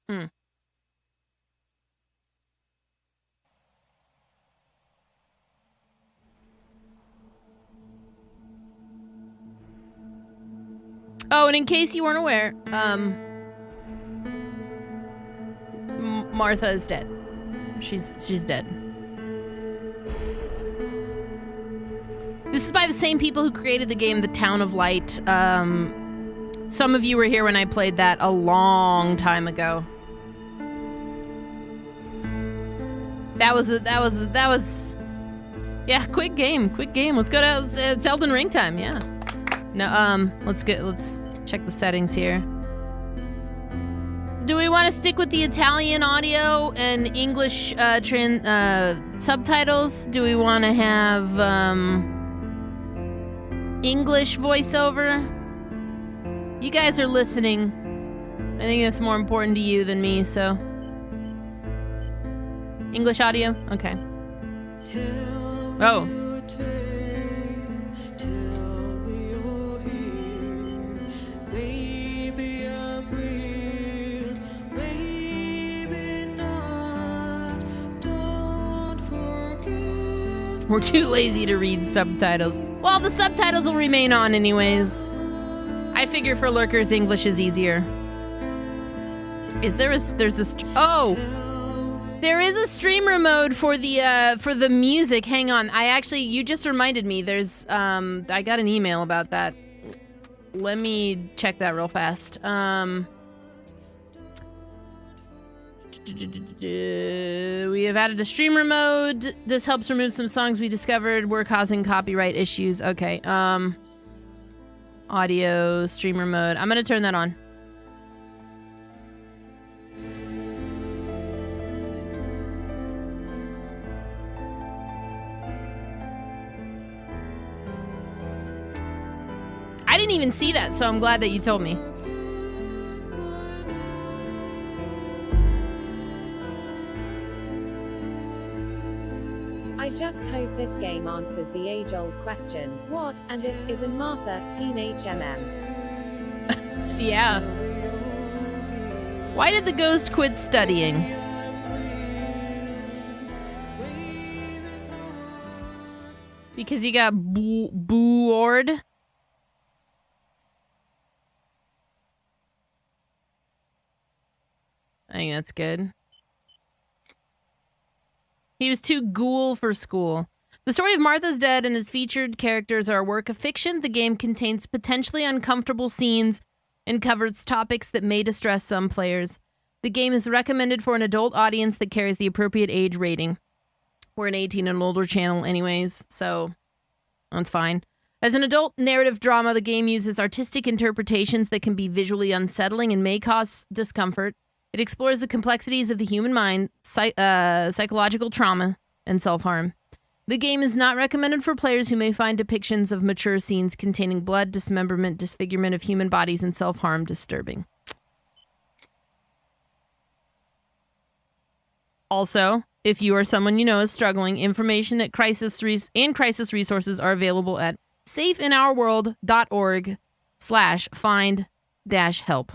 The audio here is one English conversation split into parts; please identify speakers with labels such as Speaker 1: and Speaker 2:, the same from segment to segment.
Speaker 1: Hmm. Oh, and in case you weren't aware, Martha is dead. She's dead. This is by the same people who created the game The Town of Light. Some of you were here when I played that a long time ago. That was yeah, quick game. Let's go to it's Elden Ring time, yeah. No, let's check the settings here. Do we want to stick with the Italian audio and English subtitles? Do we want to have English voiceover? You guys are listening. I think that's more important to you than me, so. English audio? Okay. Oh. We're too lazy to read subtitles. Well, the subtitles will remain on anyways. I figure for lurkers, English is easier. There is a streamer mode for the music. Hang on, you just reminded me. I got an email about that. Let me check that real fast. We have added a streamer mode. This helps remove some songs we discovered were causing copyright issues. Okay. Audio streamer mode. I'm gonna turn that on. I didn't even see that, so I'm glad that you told me.
Speaker 2: I just hope this game answers the age-old question, what, and if, isn't Martha, teenage MM?
Speaker 1: Yeah. Why did the ghost quit studying? Because he got bored? I think that's good. He was too ghoul for school. The story of Martha's Dead and its featured characters are a work of fiction. The game contains potentially uncomfortable scenes and covers topics that may distress some players. The game is recommended for an adult audience that carries the appropriate age rating. We're an 18 and older channel anyways, so that's fine. As an adult narrative drama, the game uses artistic interpretations that can be visually unsettling and may cause discomfort. It explores the complexities of the human mind, psychological trauma, and self-harm. The game is not recommended for players who may find depictions of mature scenes containing blood, dismemberment, disfigurement of human bodies, and self-harm disturbing. Also, if you or someone you know is struggling, information at crisis resources are available at safeinourworld.org/find-help.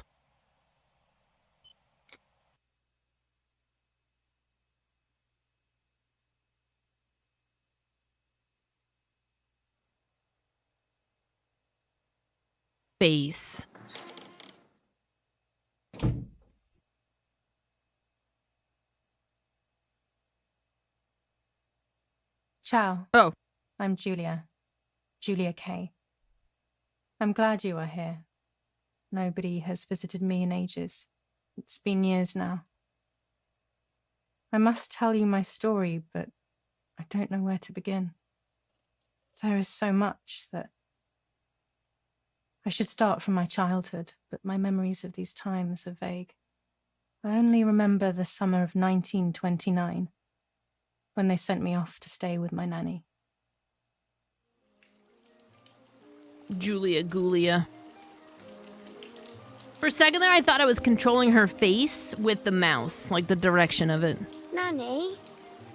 Speaker 1: Face.
Speaker 3: Ciao.
Speaker 1: Oh.
Speaker 3: I'm Julia. Julia Kay. I'm glad you are here. Nobody has visited me in ages. It's been years now. I must tell you my story, but I don't know where to begin. There is so much that I should start from my childhood, but my memories of these times are vague. I only remember the summer of 1929, when they sent me off to stay with my nanny.
Speaker 1: Julia Gulia. For a second there, I thought I was controlling her face with the mouse, like the direction of it.
Speaker 4: Nanny,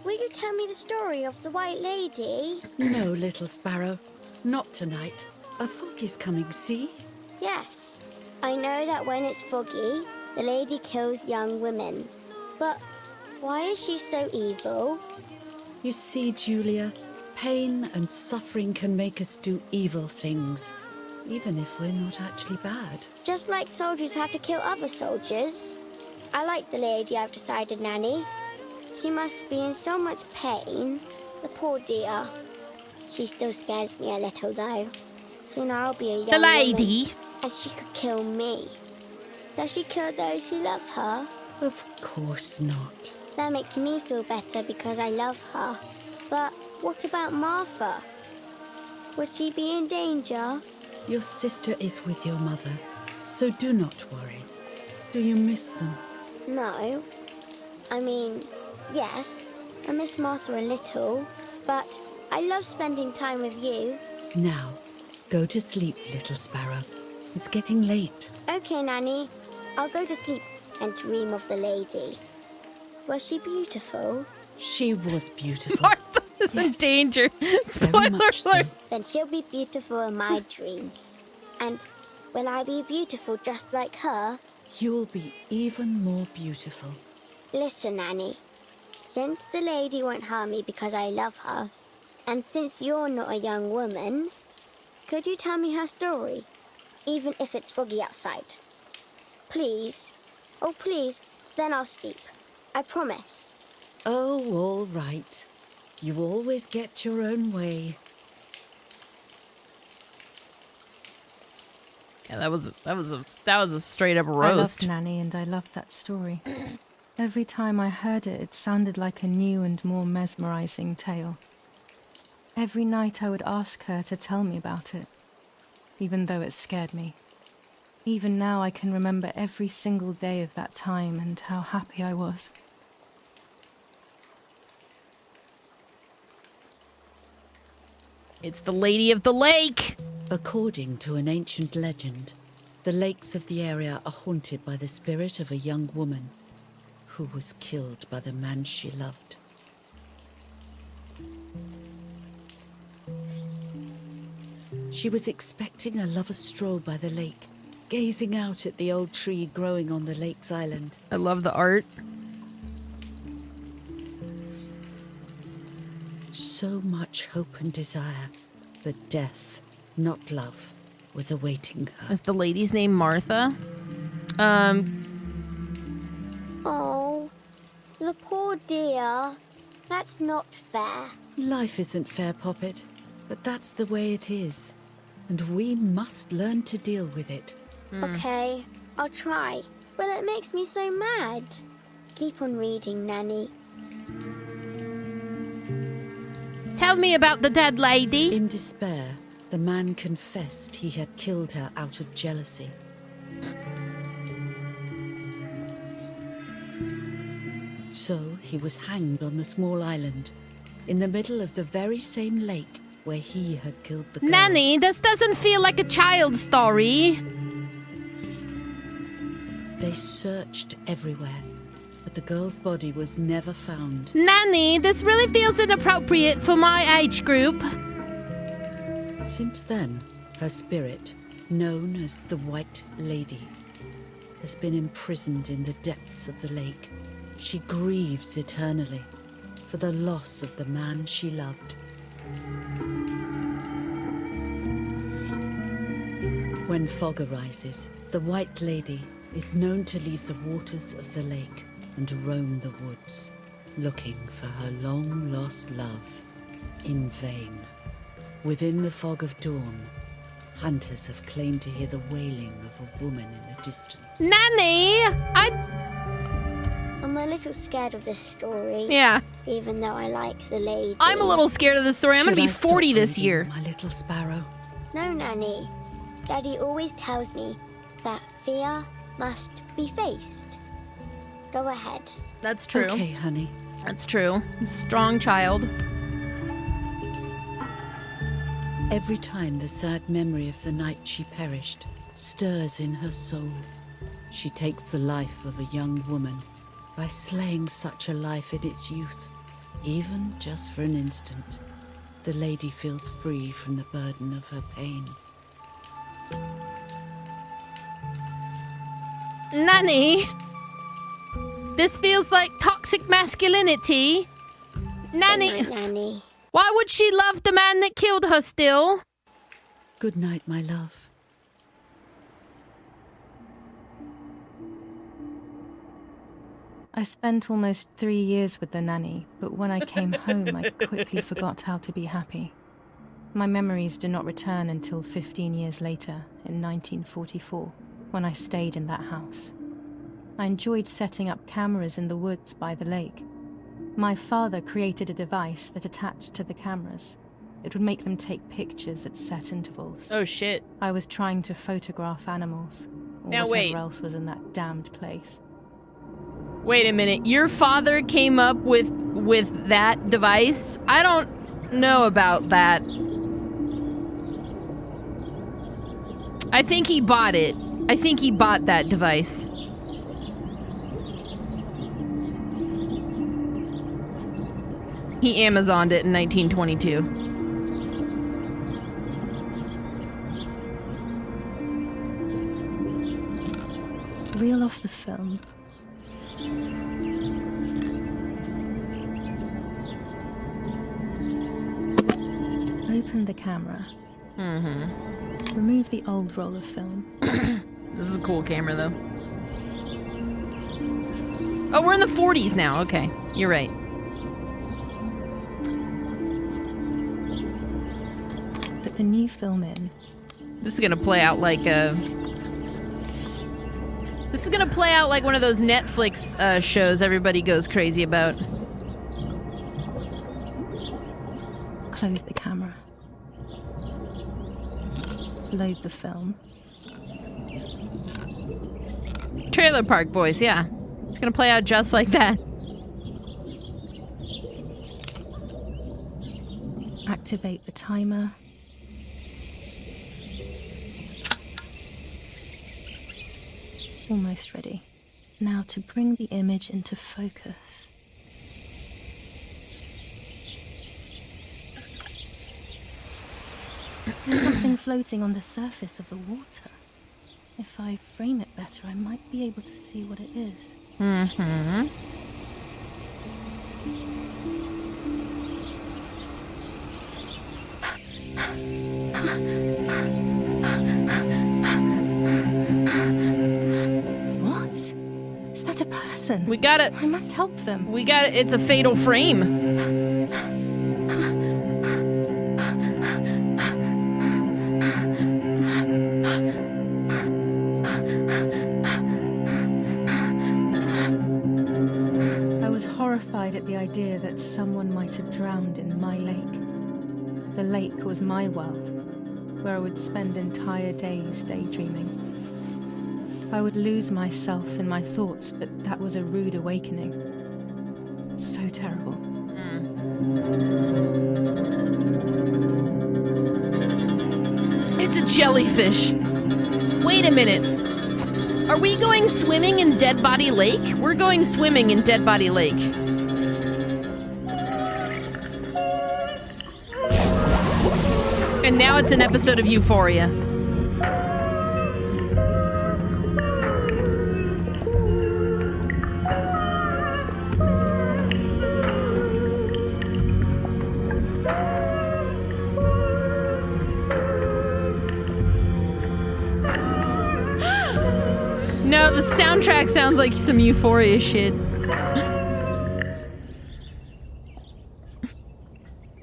Speaker 4: will you tell me the story of the White Lady?
Speaker 5: No, little sparrow. Not tonight. A fog is coming, see?
Speaker 4: Yes. I know that when it's foggy, The lady kills young women. But why is she so evil?
Speaker 5: You see, Julia, pain and suffering can make us do evil things, even if we're not actually bad.
Speaker 4: Just like soldiers have to kill other soldiers. I like the lady, I've decided, Nanny. She must be in so much pain. The poor dear. She still scares me a little, though. Soon I'll be a young
Speaker 1: The lady?
Speaker 4: woman, and she could kill me. Does she kill those who love her?
Speaker 5: Of course not.
Speaker 4: That makes me feel better because I love her. But what about Martha? Would she be in danger?
Speaker 5: Your sister is with your mother, so do not worry. Do you miss them?
Speaker 4: No. I mean, yes, I miss Martha a little, but I love spending time with you.
Speaker 5: Now, go to sleep, little sparrow. It's getting late.
Speaker 4: Okay, Nanny. I'll go to sleep and dream of the lady. Was she beautiful?
Speaker 5: She was beautiful.
Speaker 1: Martha is in
Speaker 5: Yes.
Speaker 1: danger.
Speaker 5: Very
Speaker 1: Spoiler
Speaker 5: much so.
Speaker 1: alert.
Speaker 4: Then she'll be beautiful in my dreams. And will I be beautiful just like her?
Speaker 5: You'll be even more beautiful.
Speaker 4: Listen, Nanny. Since the lady won't harm me because I love her, and since you're not a young woman, could you tell me her story? Even if it's foggy outside. Please. Oh, please. Then I'll sleep. I promise.
Speaker 5: Oh, all right. You always get your own way.
Speaker 1: Yeah, that was a straight up
Speaker 3: I
Speaker 1: roast.
Speaker 3: loved Nanny and I loved that story. Every time I heard it, it sounded like a new and more mesmerizing tale. Every night I would ask her to tell me about it, even though it scared me. Even now I can remember every single day of that time and how happy I was.
Speaker 1: It's the Lady of the Lake.
Speaker 5: According to an ancient legend, the lakes of the area are haunted by the spirit of a young woman who was killed by the man she loved. She was expecting a lover's stroll by the lake, gazing out at the old tree growing on the lake's island.
Speaker 1: I love the art.
Speaker 5: So much hope and desire, but death, not love, was awaiting her.
Speaker 1: Is the lady's name Martha?
Speaker 4: Oh, the poor dear. That's not fair.
Speaker 5: Life isn't fair, Poppet, but that's the way it is. And we must learn to deal with it.
Speaker 4: Okay, I'll try. But it makes me so mad. Keep on reading, Nanny.
Speaker 1: Tell me about the dead lady.
Speaker 5: In despair, the man confessed he had killed her out of jealousy. So he was hanged on the small island, in the middle of the very same lake where he had killed the girl.
Speaker 1: Nanny, this doesn't feel like a child's story.
Speaker 5: They searched everywhere, but the girl's body was never found.
Speaker 1: Nanny, this really feels inappropriate for my age group.
Speaker 5: Since then, her spirit, known as the White Lady, has been imprisoned in the depths of the lake. She grieves eternally for the loss of the man she loved. When fog arises, the White Lady is known to leave the waters of the lake and roam the woods, looking for her long-lost love in vain. Within the fog of dawn, hunters have claimed to hear the wailing of a woman in the distance.
Speaker 1: Nanny,
Speaker 4: I'm a little scared of this story.
Speaker 1: Yeah,
Speaker 4: Even though I like the lady.
Speaker 1: I'm a little scared of this story. I'm
Speaker 5: Should
Speaker 1: gonna be
Speaker 5: I stop
Speaker 1: 40 this
Speaker 5: reading,
Speaker 1: year.
Speaker 5: my little sparrow?
Speaker 4: No, Nanny. Daddy always tells me that fear must be faced. Go ahead.
Speaker 1: That's true.
Speaker 5: Okay, honey.
Speaker 1: That's true. Strong child.
Speaker 5: Every time the sad memory of the night she perished stirs in her soul, she takes the life of a young woman by slaying such a life in its youth, even just for an instant. The lady feels free from the burden of her pain.
Speaker 1: Nanny? This feels like toxic masculinity. Nanny.
Speaker 4: Good night, Nanny.
Speaker 1: Why would she love the man that killed her still?
Speaker 5: Good night, my love.
Speaker 3: I spent almost 3 years with the nanny, but when I came home, I quickly forgot how to be happy. My memories do not return until 15 years later, in 1944, when I stayed in that house. I enjoyed setting up cameras in the woods by the lake. My father created a device that attached to the cameras. It would make them take pictures at set intervals.
Speaker 1: Oh shit.
Speaker 3: I was trying to photograph animals, or
Speaker 1: Now
Speaker 3: whatever
Speaker 1: wait.
Speaker 3: else was in that damned place.
Speaker 1: Wait a minute. Your father came up with that device? I don't know about that. I think he bought it. I think he bought that device. He Amazoned it in 1922.
Speaker 3: Reel off the film. Open the camera.
Speaker 1: Mm-hmm.
Speaker 3: Remove the old roll of film.
Speaker 1: This is a cool camera, though. Oh, we're in the 40s now. Okay, you're right.
Speaker 3: Put the new film in.
Speaker 1: This is gonna play out like a... This is gonna play out like one of those Netflix shows everybody goes crazy about.
Speaker 3: Close the camera. Load the film.
Speaker 1: Trailer Park Boys, yeah. It's gonna play out just like that.
Speaker 3: Activate the timer. Almost ready. Now to bring the image into focus. There's something floating on the surface of the water. If I frame it better, I might be able to see what it is.
Speaker 1: Mm-hmm.
Speaker 3: What? Is that a person?
Speaker 1: We got it.
Speaker 3: I must help them.
Speaker 1: We got it. It's a fatal frame.
Speaker 3: I was horrified at the idea that someone might have drowned in my lake. The lake was my world, where I would spend entire days daydreaming. I would lose myself in my thoughts, but that was a rude awakening. So terrible.
Speaker 1: It's a jellyfish. Wait a minute. Are we going swimming in Dead Body Lake? We're going swimming in Dead Body Lake. And now it's an episode of Euphoria. No, the soundtrack sounds like some Euphoria shit.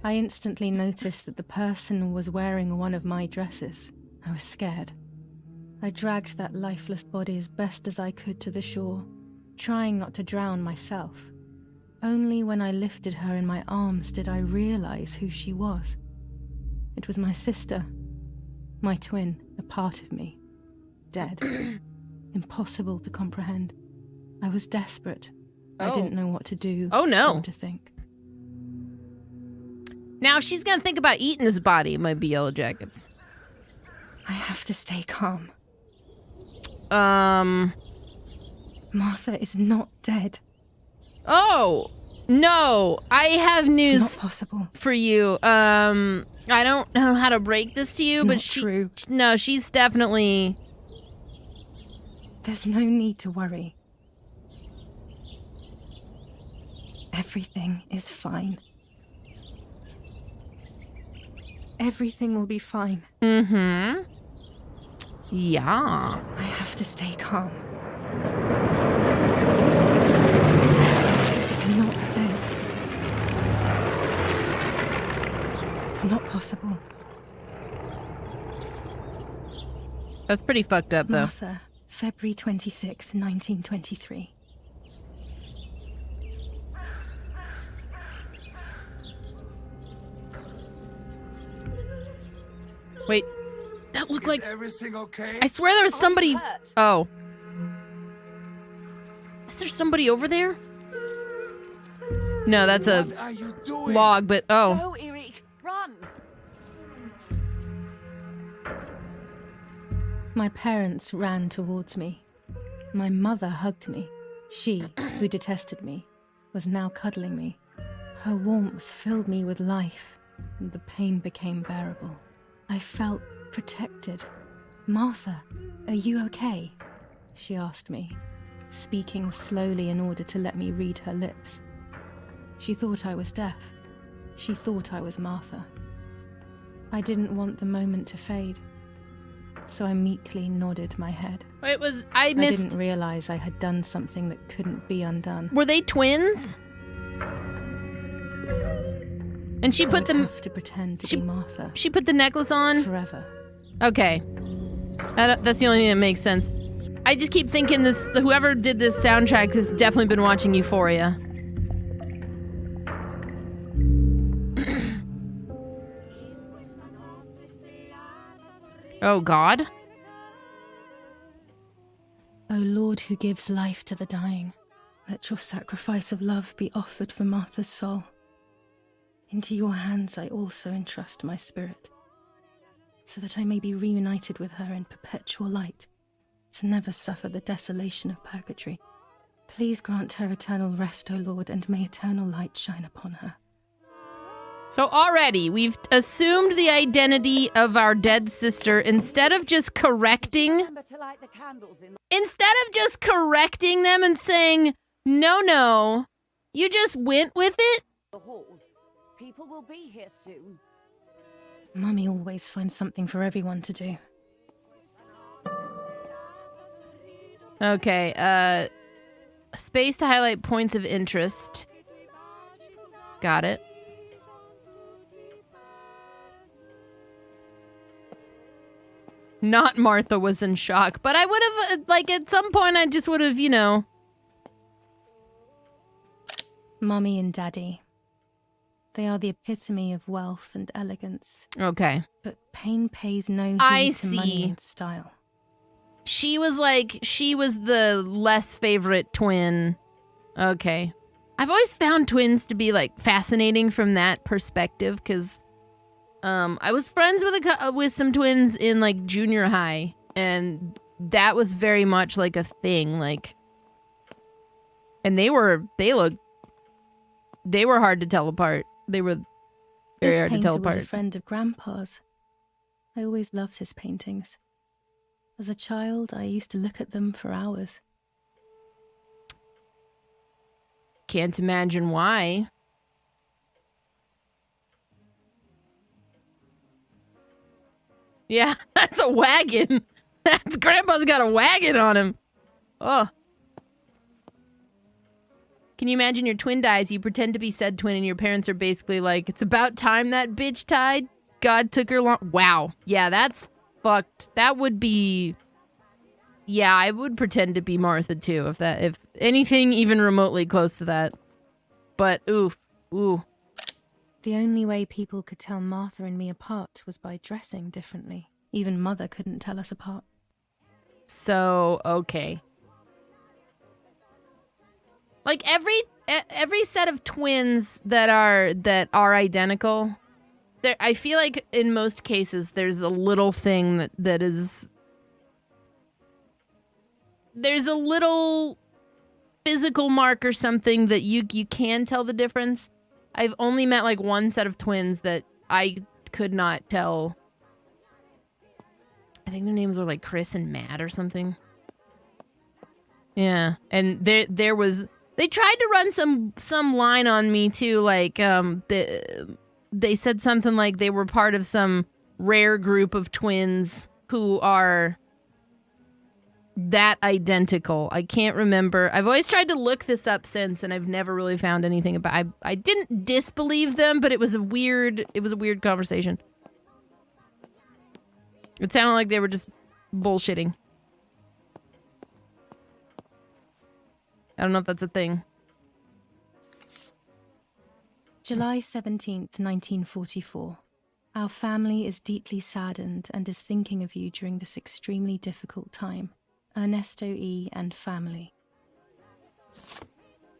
Speaker 3: I instantly noticed that the person was wearing one of my dresses. I was scared. I dragged that lifeless body as best as I could to the shore, trying not to drown myself. Only when I lifted her in my arms did I realize who she was. It was my sister, my twin, a part of me, dead. Impossible to comprehend. I was desperate. I didn't know what to do.
Speaker 1: Oh no.
Speaker 3: What to think.
Speaker 1: Now she's gonna think about eating his body. It might be Yellow Jackets.
Speaker 3: I have to stay calm.
Speaker 1: Martha
Speaker 3: is not dead.
Speaker 1: Oh no! I have news
Speaker 3: It's not possible.
Speaker 1: for you. I don't know how to break this to you,
Speaker 3: It's
Speaker 1: but
Speaker 3: not true.
Speaker 1: No, she's definitely
Speaker 3: There's no need to worry. Everything is fine. Everything will be fine.
Speaker 1: Mm-hmm. Yeah.
Speaker 3: I have to stay calm. It's not dead. It's not possible.
Speaker 1: That's pretty fucked up, though.
Speaker 3: Martha, February 26th, 1923.
Speaker 1: Wait, that looked like...
Speaker 6: Everything okay?
Speaker 1: I swear there was somebody... Oh. Is there somebody over there? No, that's a
Speaker 6: What are you doing?
Speaker 1: log, but... Oh.
Speaker 7: Go, Eric, run!
Speaker 3: My parents ran towards me. My mother hugged me. She, who detested me, was now cuddling me. Her warmth filled me with life, and the pain became bearable. I felt protected. Martha, are you okay? She asked me, speaking slowly in order to let me read her lips. She thought I was deaf. She thought I was Martha. I didn't want the moment to fade, so I meekly nodded my head.
Speaker 1: It was... I missed...
Speaker 3: I didn't realize I had done something that couldn't be undone.
Speaker 1: Were they twins? And she put
Speaker 3: I would
Speaker 1: them...
Speaker 3: have to pretend to be Martha
Speaker 1: She put the necklace on?
Speaker 3: forever.
Speaker 1: Okay. That's the only thing that makes sense. I just keep thinking this... Whoever did this soundtrack has definitely been watching Euphoria. Oh, God.
Speaker 3: O Lord who gives life to the dying, let your sacrifice of love be offered for Martha's soul. Into your hands I also entrust my spirit, so that I may be reunited with her in perpetual light, to never suffer the desolation of purgatory. Please grant her eternal rest, O Lord, and may eternal light shine upon her.
Speaker 1: So already, we've assumed the identity of our dead sister instead of just correcting...
Speaker 7: Remember to light the candles in
Speaker 1: Instead of just correcting them and saying, no, you just went with it?
Speaker 7: the hall. People will be here soon.
Speaker 3: Mummy always finds something for everyone to do.
Speaker 1: Okay, space to highlight points of interest. Got it. Not Martha was in shock, but I would have, like, at some point I just would have, you know.
Speaker 3: Mummy and Daddy. They are the epitome of wealth and elegance.
Speaker 1: Okay.
Speaker 3: But pain pays no heed
Speaker 1: I
Speaker 3: to money
Speaker 1: see.
Speaker 3: and style.
Speaker 1: She was the less favorite twin. Okay. I've always found twins to be, like, fascinating from that perspective, because I was friends with some twins in, like, junior high, and that was very much, like, a thing, like, and they were hard to tell apart. They were very hard to tell
Speaker 3: This painter was
Speaker 1: apart.
Speaker 3: a friend of Grandpa's. I always loved his paintings. As a child, I used to look at them for hours.
Speaker 1: Can't imagine why. Yeah, that's a wagon. That's Grandpa's got a wagon on him. Oh. Can you imagine your twin dies, you pretend to be said twin, and your parents are basically like, it's about time that bitch died. God took her long. Wow. Yeah, that's fucked. That would be... Yeah, I would pretend to be Martha too, if anything even remotely close to that. But, oof. Ooh.
Speaker 3: The only way people could tell Martha and me apart was by dressing differently. Even Mother couldn't tell us apart.
Speaker 1: So, okay. Like every set of twins that are identical, there, I feel like in most cases there's a little thing that is, there's a little physical mark or something that you can tell the difference. I've only met like one set of twins that I could not tell. I think their names were like Chris and Matt or something. Yeah, and there was they tried to run some line on me too, like they said something like they were part of some rare group of twins who are that identical. I can't remember. I've always tried to look this up since, and I've never really found anything about. I didn't disbelieve them, but it was a weird conversation. It sounded like they were just bullshitting. I don't know if that's a thing.
Speaker 3: July 17th, 1944. Our family is deeply saddened and is thinking of you during this extremely difficult time. Ernesto E. and family.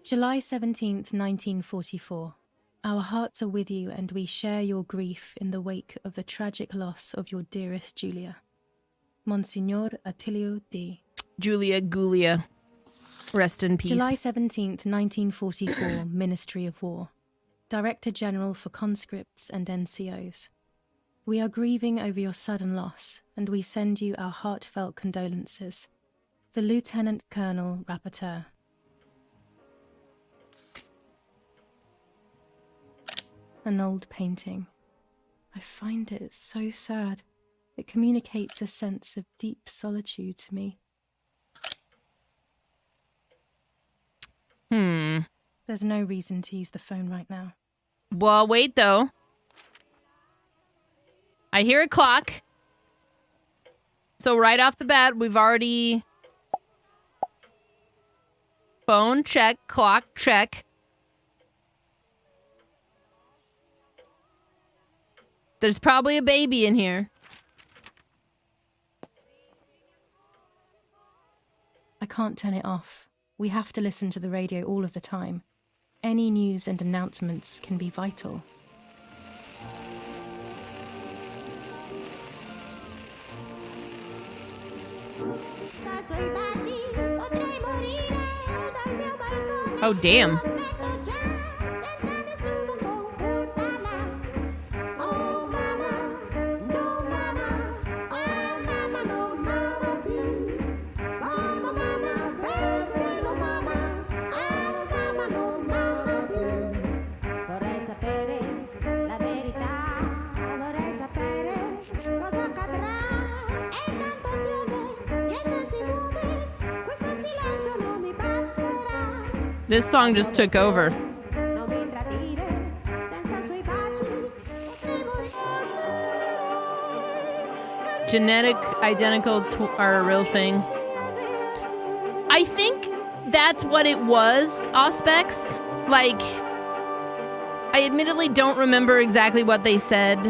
Speaker 3: July 17th, 1944. Our hearts are with you and we share your grief in the wake of the tragic loss of your dearest Julia. Monsignor Attilio D.
Speaker 1: Julia Gulia. Rest in peace.
Speaker 3: July 17th, 1944, Ministry of War. Director General for Conscripts and NCOs. We are grieving over your sudden loss, and we send you our heartfelt condolences. The Lieutenant Colonel Rapporteur. An old painting. I find it so sad. It communicates a sense of deep solitude to me. There's no reason to use the phone right now.
Speaker 1: Well, wait though. I hear a clock. So right off the bat, we've already... Phone check, clock check. There's probably a baby in here.
Speaker 3: I can't turn it off. We have to listen to the radio all of the time. Any news and announcements can be vital.
Speaker 1: Oh, damn. This song just took over. Genetic identical are a real thing. I think that's what it was, Auspex. Like, I admittedly don't remember exactly what they said.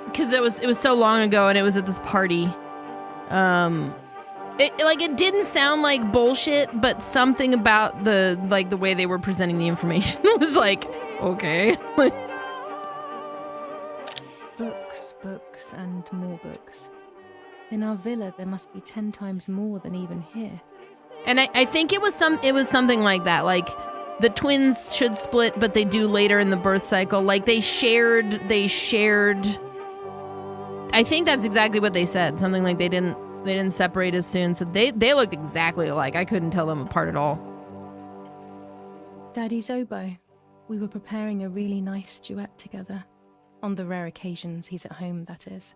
Speaker 1: Because it was so long ago and it was at this party. It didn't sound like bullshit, but something about the way they were presenting the information was like, okay.
Speaker 3: Books, and more books. In our villa, there must be 10 times more than even here.
Speaker 1: And I think it was something like that. Like, the twins should split, but they do later in the birth cycle. Like, they shared. I think that's exactly what they said. Something like they didn't separate as soon, so they looked exactly alike. I couldn't tell them apart at all.
Speaker 3: Daddy Zobo, we were preparing a really nice duet together. On the rare occasions he's at home, that is.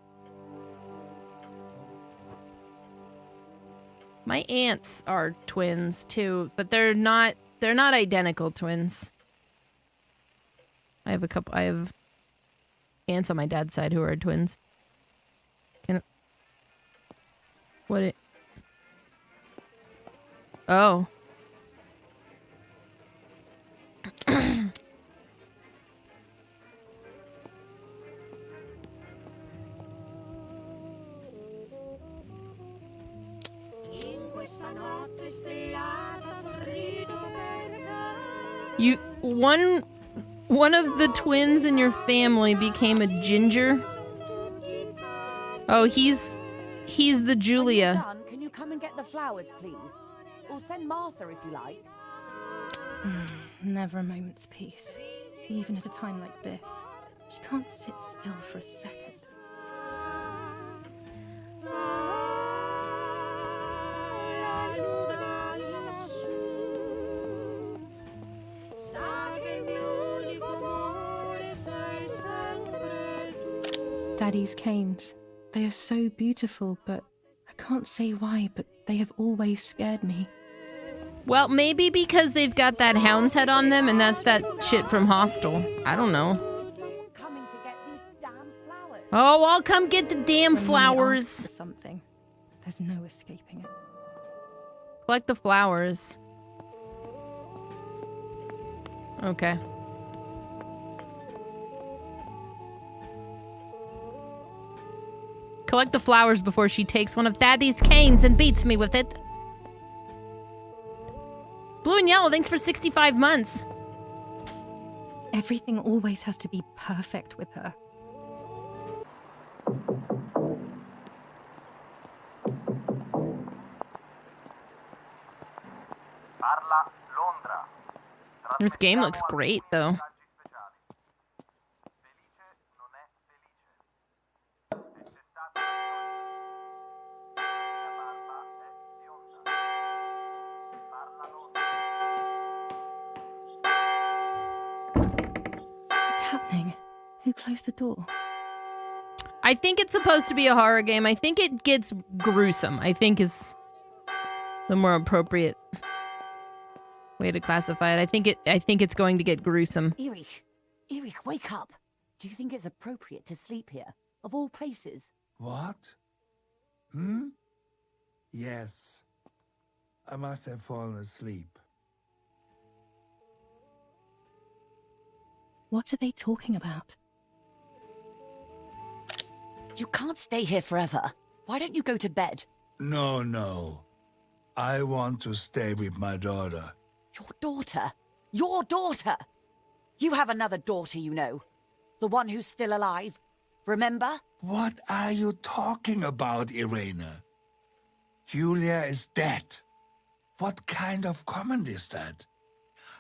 Speaker 1: My aunts are twins too, but they're not identical twins. I have aunts on my dad's side who are twins. Oh. One of the twins in your family became a ginger. Oh, he's the Julia.
Speaker 7: When you're done, can you come and get the flowers, please? Or send Martha if you like.
Speaker 3: Never a moment's peace. Even at a time like this. She can't sit still for a second. Daddy's canes. They are so beautiful, but I can't say why, but they have always scared me.
Speaker 1: Well, maybe because they've got that hound's head on them and that's that shit from Hostel. I don't know.
Speaker 7: Someone coming to get these damn flowers.
Speaker 1: Oh, I'll come get the damn
Speaker 3: When Mummy asks
Speaker 1: flowers.
Speaker 3: for something, there's no escaping it.
Speaker 1: Collect the flowers. Okay. Collect the flowers before she takes one of Daddy's canes and beats me with it. Blue and Yellow, thanks for 65 months.
Speaker 3: Everything always has to be perfect with her.
Speaker 1: This game looks great, though.
Speaker 3: What's happening? Who closed the door?
Speaker 1: I think it's supposed to be a horror game. I think it gets gruesome, I think is the more appropriate way to classify it. I think it's going to get gruesome.
Speaker 7: Erich, wake up. Do you think it's appropriate to sleep here, of all places?
Speaker 6: What? Yes. I must have fallen asleep.
Speaker 3: What are they talking about?
Speaker 8: You can't stay here forever. Why don't you go to bed?
Speaker 6: No. I want to stay with my daughter.
Speaker 8: Your daughter? Your daughter? You have another daughter, you know. The one who's still alive. Remember?
Speaker 6: What are you talking about, Irene? Julia is dead. What kind of comment is that?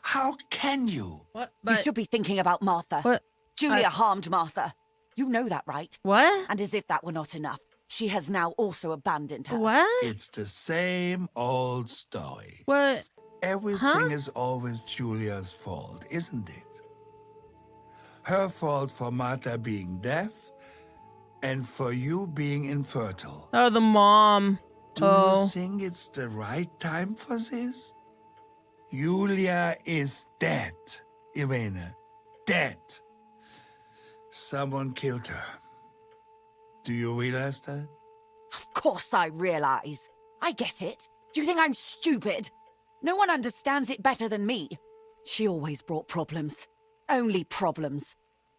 Speaker 6: How can you?
Speaker 1: What?
Speaker 8: You should be thinking about Martha.
Speaker 1: What?
Speaker 8: Julia harmed Martha. You know that, right?
Speaker 1: What?
Speaker 8: And as if that were not enough, she has now also abandoned her.
Speaker 1: What?
Speaker 6: It's the same old story.
Speaker 1: What?
Speaker 6: Everything is always Julia's fault, isn't it? Her fault for Martha being deaf and for you being infertile.
Speaker 1: Oh, the mom.
Speaker 6: Do you think it's the right time for this? Julia is dead, Irene. Dead. Someone killed her. Do you realize that?
Speaker 8: Of course I realize. I get it. Do you think I'm stupid? No one understands it better than me. She always brought problems. Only problems.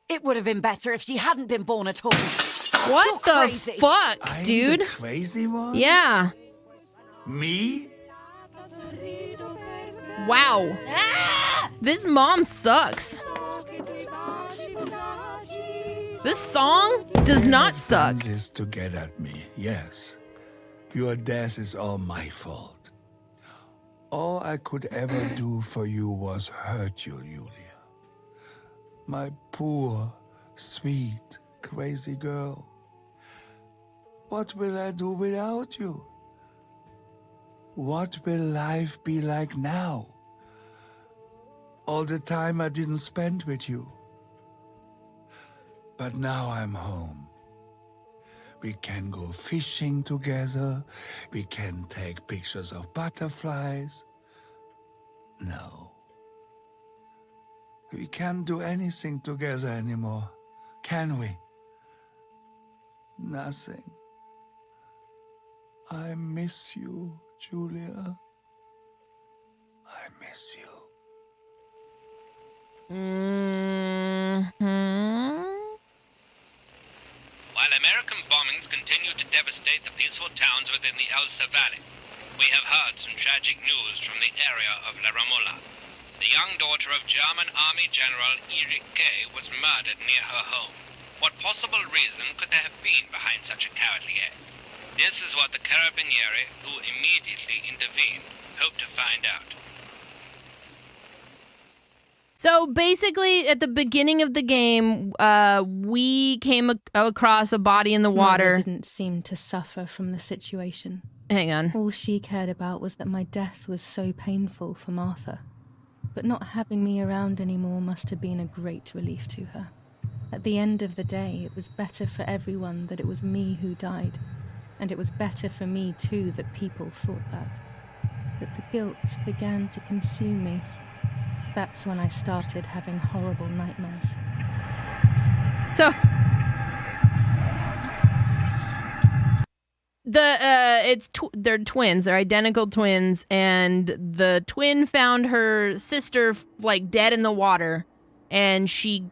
Speaker 8: It would have been better if she hadn't been born at all.
Speaker 1: What
Speaker 8: You're
Speaker 1: the
Speaker 8: crazy.
Speaker 1: fuck,
Speaker 6: I'm
Speaker 1: dude?
Speaker 6: the crazy one?
Speaker 1: Yeah.
Speaker 6: Me?
Speaker 1: Wow. This mom sucks. This song does not suck.
Speaker 6: Done this to get at me, yes. Your death is all my fault. All I could ever do for you was hurt you, Julia. My poor, sweet, crazy girl. What will I do without you? What will life be like now? All the time I didn't spend with you. But now I'm home. We can go fishing together. We can take pictures of butterflies. No. We can't do anything together anymore, can we? Nothing. I miss you, Julia. I miss you.
Speaker 9: While American bombings continue to devastate the peaceful towns within the Elsa Valley, we have heard some tragic news from the area of La Ramola. The young daughter of German Army General Erich K. was murdered near her home. What possible reason could there have been behind such a cowardly act? This is what the Carabinieri, who immediately intervened, hope to find out.
Speaker 1: So basically, at the beginning of the game, we came across a body in the water.
Speaker 3: Mother didn't seem to suffer from the situation.
Speaker 1: Hang on.
Speaker 3: All she cared about was that my death was so painful for Martha. But not having me around anymore must have been a great relief to her. At the end of the day, it was better for everyone that it was me who died. And it was better for me too that people thought that. But the guilt began to consume me. That's when I started having horrible nightmares.
Speaker 1: So they're twins. They're identical twins, and the twin found her sister like dead in the water, and she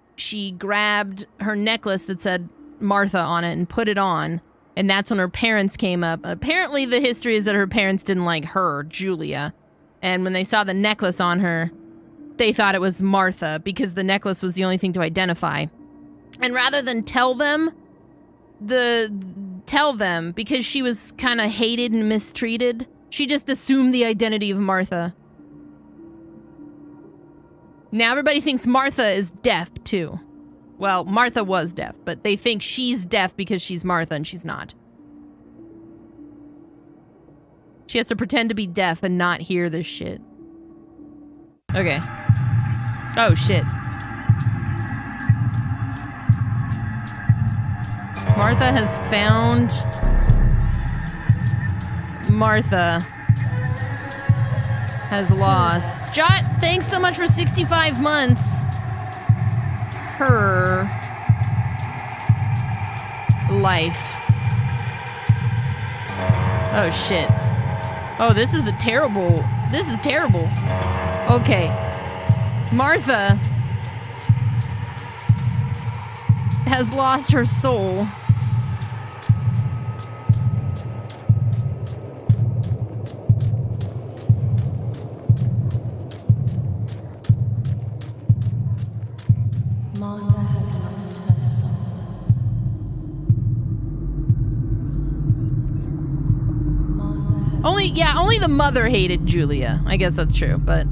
Speaker 1: grabbed her necklace that said Martha on it and put it on, and that's when her parents came up. Apparently, the history is that her parents didn't like her, Julia, and when they saw the necklace on her, they thought it was Martha because the necklace was the only thing to identify. And rather than tell them, because she was kind of hated and mistreated, she just assumed the identity of Martha. Now everybody thinks Martha is deaf too. Well, Martha was deaf, but they think she's deaf because she's Martha and she's not. She has to pretend to be deaf and not hear this shit. Okay. Oh, shit. Martha has found Martha has lost. Jot, thanks so much for 65 months. Her life. Oh, shit. Oh, this is terrible. Okay. Martha has lost her soul.
Speaker 3: Martha has lost her soul.
Speaker 1: Only the mother hated Julia. I guess that's true, but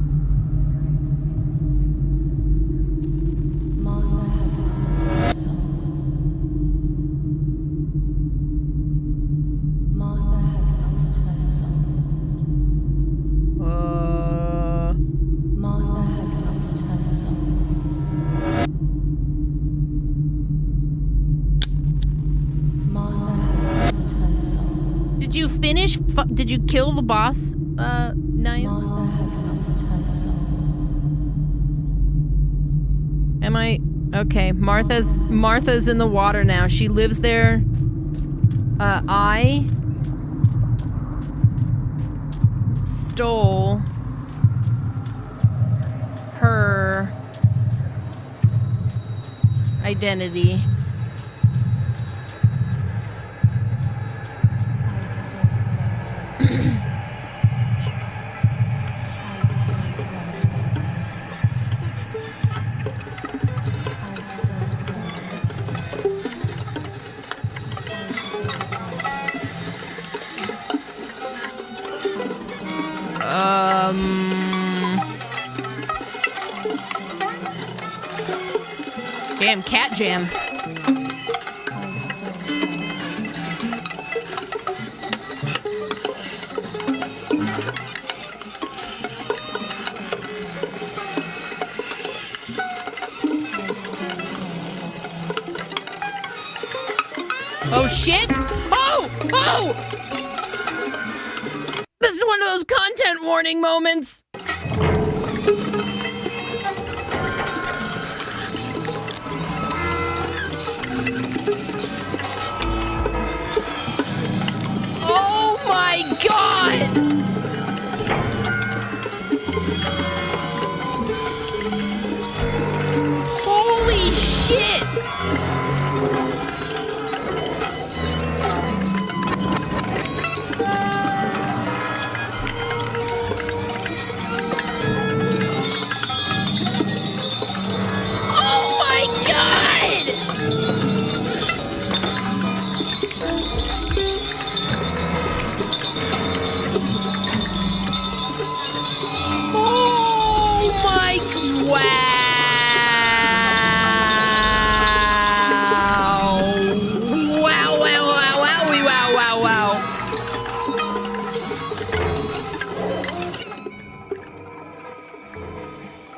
Speaker 3: Martha has lost her soul. Martha has lost her soul. Martha has lost her soul. Martha has lost her soul.
Speaker 1: Did you finish? Did you kill the boss, Knives?
Speaker 3: Martha has lost her soul.
Speaker 1: Am I? Okay, Martha's in the water now. She lives there. I stole her identity. Damn, cat jam. Oh shit! Oh! This is one of those content warning moments. Oh my god! Holy shit!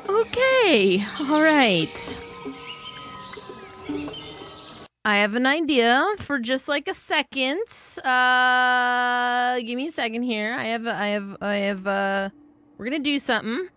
Speaker 1: Okay, all right. I have an idea for just like a second. Give me a second here. We're gonna do something.